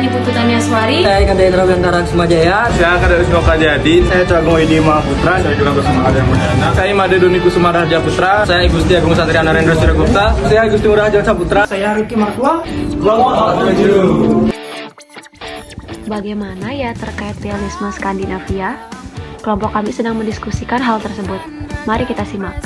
Saya Niputu Taniaswari. Saya Kandendra Bantara Kusumajaya. Saya Kadek Wisnu Kajayadi. Saya Cagung Idi Mahaputra. Saya juga Kusuma Ade Mulyana. Saya Made Doni Kusuma Raharja Putra. Saya Gusti Agung Satria Narendra Suragupta. Saya Gusti Ngurah Jansa Putra. Saya Riki Martua. Bagaimana ya terkait realisme Skandinavia? Kelompok kami sedang mendiskusikan hal tersebut. Mari kita simak.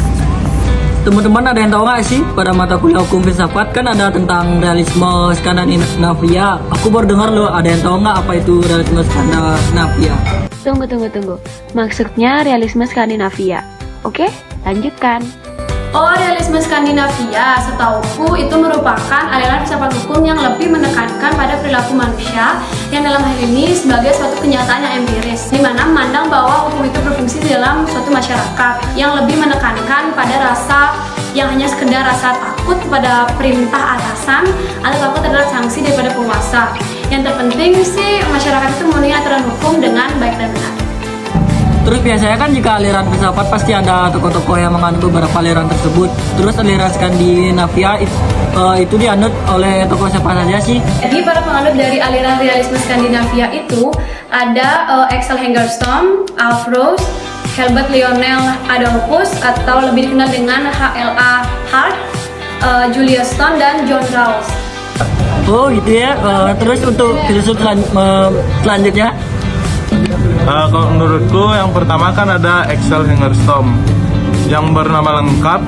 Teman-teman ada yang tahu nggak sih pada mata kuliah hukum filsafat kan ada tentang realisme Skandinavia. Aku baru dengar loh, ada yang tahu nggak apa itu realisme Skandinavia? Tunggu. Maksudnya realisme Skandinavia. Oke, lanjutkan. Oh, realisme Skandinavia, setauku itu merupakan aliran filsafat hukum yang lebih menekankan pada perilaku manusia yang dalam hal ini sebagai suatu kenyataan yang empiris, di mana memandang bahwa hukum itu berfungsi dalam suatu masyarakat yang lebih menekankan pada rasa yang hanya sekedar rasa takut kepada perintah atasan atau takut terhadap sanksi daripada penguasa. Yang terpenting sih masyarakat itu memenuhi aturan hukum dengan baik dan benar. Terus biasanya kan jika aliran filsafat pasti ada tokoh-tokoh yang menganut beberapa aliran tersebut. Terus aliran Skandinavia itu dianut oleh tokoh siapa saja sih? Jadi para penganut dari aliran realisme Skandinavia itu ada Axel Hengerstom, Alf Ross, Herbert Lionel Adolphus atau lebih dikenal dengan HLA Hart, Julius Stone dan John Rawls. Oh gitu ya. Terus untuk filsuf selanjutnya? Kalau menurutku yang pertama kan ada Axel Hengerstom yang bernama lengkap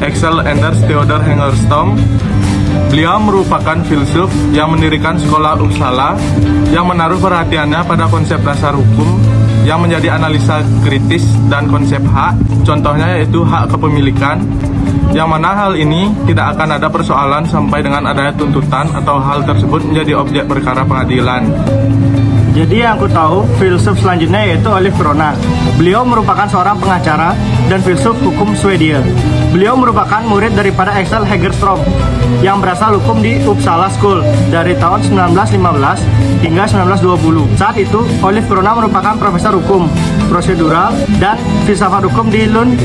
Axel Anders Theodor Hengerstom. Beliau merupakan filsuf yang mendirikan sekolah Uppsala yang menaruh perhatiannya pada konsep dasar hukum yang menjadi analisa kritis dan konsep hak. Contohnya yaitu hak kepemilikan, yang mana hal ini tidak akan ada persoalan sampai dengan adanya tuntutan atau hal tersebut menjadi objek perkara pengadilan. Jadi yang aku tahu, filsuf selanjutnya yaitu Oliver Ronan. Beliau merupakan seorang pengacara dan filsuf hukum Swedia. Beliau merupakan murid daripada Axel Hengerstom yang berasal hukum di Uppsala School dari tahun 1915 hingga 1920. Saat itu, Oliver Ronan merupakan profesor hukum prosedural dan filsafat hukum di Lund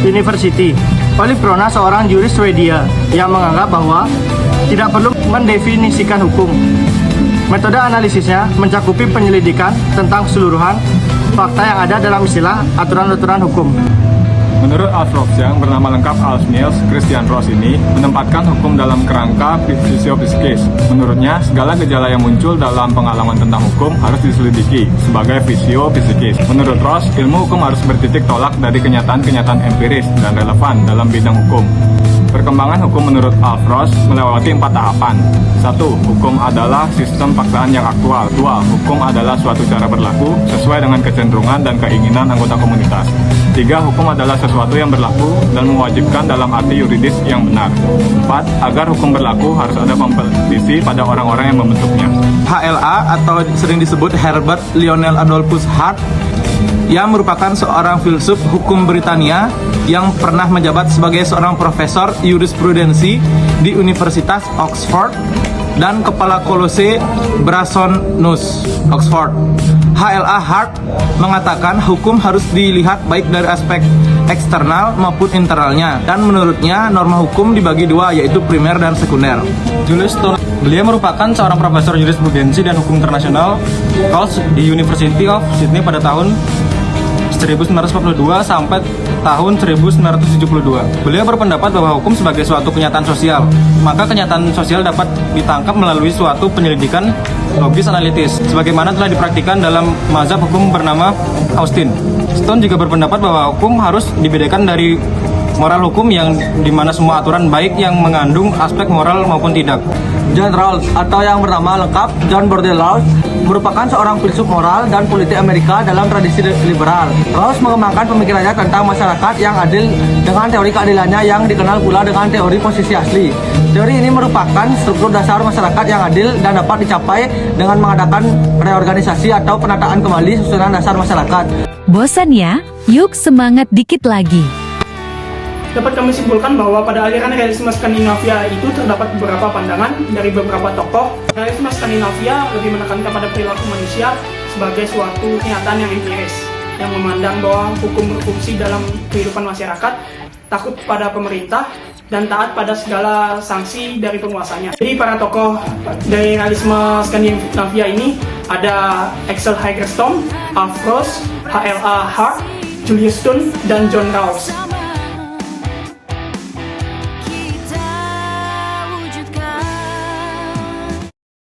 University. Oliver Ronan seorang juris Swedia yang menganggap bahwa tidak perlu mendefinisikan hukum. Metode analisisnya mencakupi penyelidikan tentang keseluruhan fakta yang ada dalam istilah aturan-aturan hukum. Menurut Alf Ross yang bernama lengkap Alf Niels Christian Ross ini menempatkan hukum dalam kerangka fisiopsikis. Menurutnya, segala gejala yang muncul dalam pengalaman tentang hukum harus diselidiki sebagai fisiopsikis. Menurut Ross, ilmu hukum harus bertitik tolak dari kenyataan-kenyataan empiris dan relevan dalam bidang hukum. Perkembangan hukum menurut Alf Ross melewati 4 tahapan. 1. Hukum adalah sistem paksaan yang aktual. 2. Hukum adalah suatu cara berlaku sesuai dengan kecenderungan dan keinginan anggota komunitas. 3. Hukum adalah sesuatu yang berlaku dan mewajibkan dalam arti yuridis yang benar. 4. Agar hukum berlaku harus ada kompetisi pada orang-orang yang membentuknya. HLA atau sering disebut Herbert Lionel Adolphus Hart yang merupakan seorang filsuf hukum Britania yang pernah menjabat sebagai seorang profesor jurisprudensi di Universitas Oxford dan kepala kolose Brasenose, Oxford. HLA Hart mengatakan hukum harus dilihat baik dari aspek eksternal maupun internalnya, dan menurutnya norma hukum dibagi dua, yaitu primer dan sekunder. Julius Stone, beliau merupakan seorang profesor jurisprudensi dan hukum internasional di University of Sydney pada tahun 1942 sampai tahun 1972. Beliau berpendapat bahwa hukum sebagai suatu kenyataan sosial, maka kenyataan sosial dapat ditangkap melalui suatu penyelidikan logis analitis, sebagaimana telah dipraktikkan dalam mazhab hukum bernama Austin. Stone juga berpendapat bahwa hukum harus dibedakan dari moral hukum yang dimana semua aturan baik yang mengandung aspek moral maupun tidak. John Rawls atau yang bernama lengkap John Border Rawls merupakan seorang filsuf moral dan politik Amerika dalam tradisi liberal. Rawls mengembangkan pemikirannya tentang masyarakat yang adil dengan teori keadilannya yang dikenal pula dengan teori posisi asli. Teori ini merupakan struktur dasar masyarakat yang adil dan dapat dicapai dengan mengadakan reorganisasi atau penataan kembali susunan dasar masyarakat. Bosan ya? Yuk semangat dikit lagi. Dapat kami simpulkan bahwa pada aliran realisme Skandinavia itu terdapat beberapa pandangan dari beberapa tokoh. Realisme Skandinavia lebih menekankan pada perilaku manusia sebagai suatu kenyataan yang empiris, yang memandang bahwa hukum berfungsi dalam kehidupan masyarakat, takut pada pemerintah, dan taat pada segala sanksi dari penguasanya. Jadi para tokoh dari realisme Skandinavia ini ada Axel Hagerstorm, Alf Ross, H.L.A. Hart, Julius Stone, dan John Rawls.